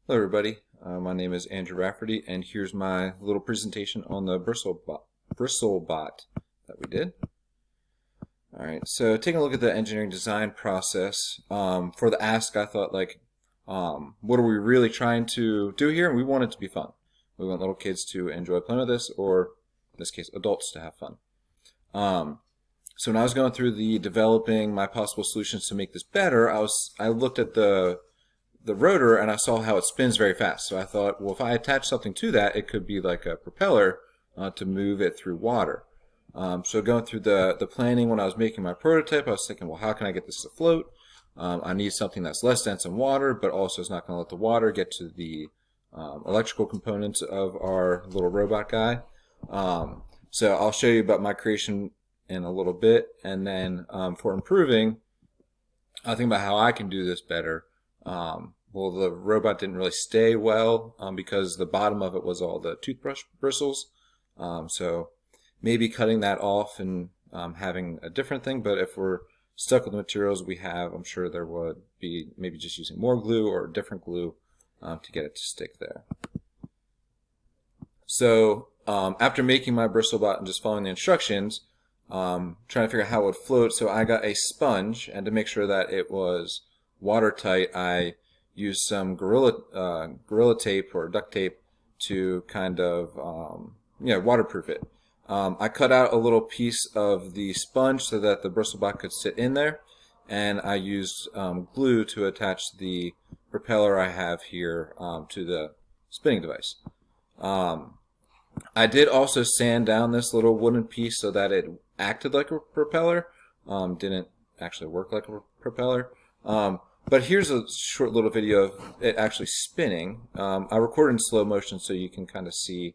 Hello everybody, my name is Andrew Rafferty and here's my little presentation on the BristleBot that we did. Alright, so taking a look at the engineering design process, for the ask I thought what are we really trying to do here? And we want it to be fun. We want little kids to enjoy playing with this, or in this case adults to have fun. So when I was going through developing my possible solutions to make this better, I looked at the rotor and I saw how it spins very fast. So I thought, well, if I attach something to that, it could be like a propeller to move it through water. So going through the planning when I was making my prototype, I was thinking, well, how can I get this to float? I need something that's less dense in water, but also is not going to let the water get to the electrical components of our little robot guy. So I'll show you about my creation in a little bit, and then for improving, I'll think about how I can do this better. Well, the robot didn't really stay well because the bottom of it was all the toothbrush bristles. So maybe cutting that off and having a different thing, but if we're stuck with the materials we have, I'm sure there would be maybe just using more glue or different glue to get it to stick there. So after making my BristleBot and just following the instructions, trying to figure out how it would float, so I got a sponge, and to make sure that it was watertight, I used some gorilla tape or duct tape to kind of waterproof it. I cut out a little piece of the sponge so that the BristleBot could sit in there, and I used glue to attach the propeller I have here to the spinning device. I did also sand down this little wooden piece so that it acted like a propeller. Didn't actually work like a propeller. But here's a short little video of it actually spinning. I recorded in slow motion so you can kind of see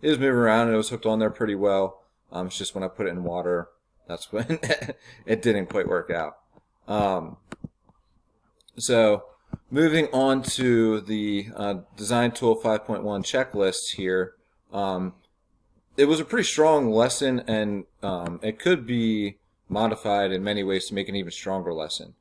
it was moving around and it was hooked on there pretty well. It's just when I put it in water, that's when it didn't quite work out. So moving on to the Design Tool 5.1 checklist here. It was a pretty strong lesson, and it could be modified in many ways to make an even stronger lesson.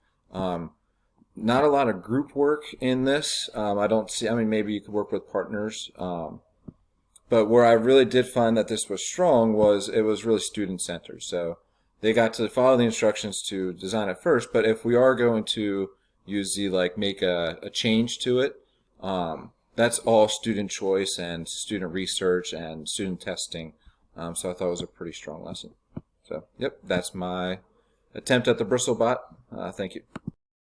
Not a lot of group work in this. I mean, maybe you could work with partners. But where I really did find that this was strong was it was really student-centered. So they got to follow the instructions to design it first, but if we are going to use make a change to it, that's all student choice and student research and student testing. So I thought it was a pretty strong lesson. So, yep, that's my attempt at the BristleBot. Thank you.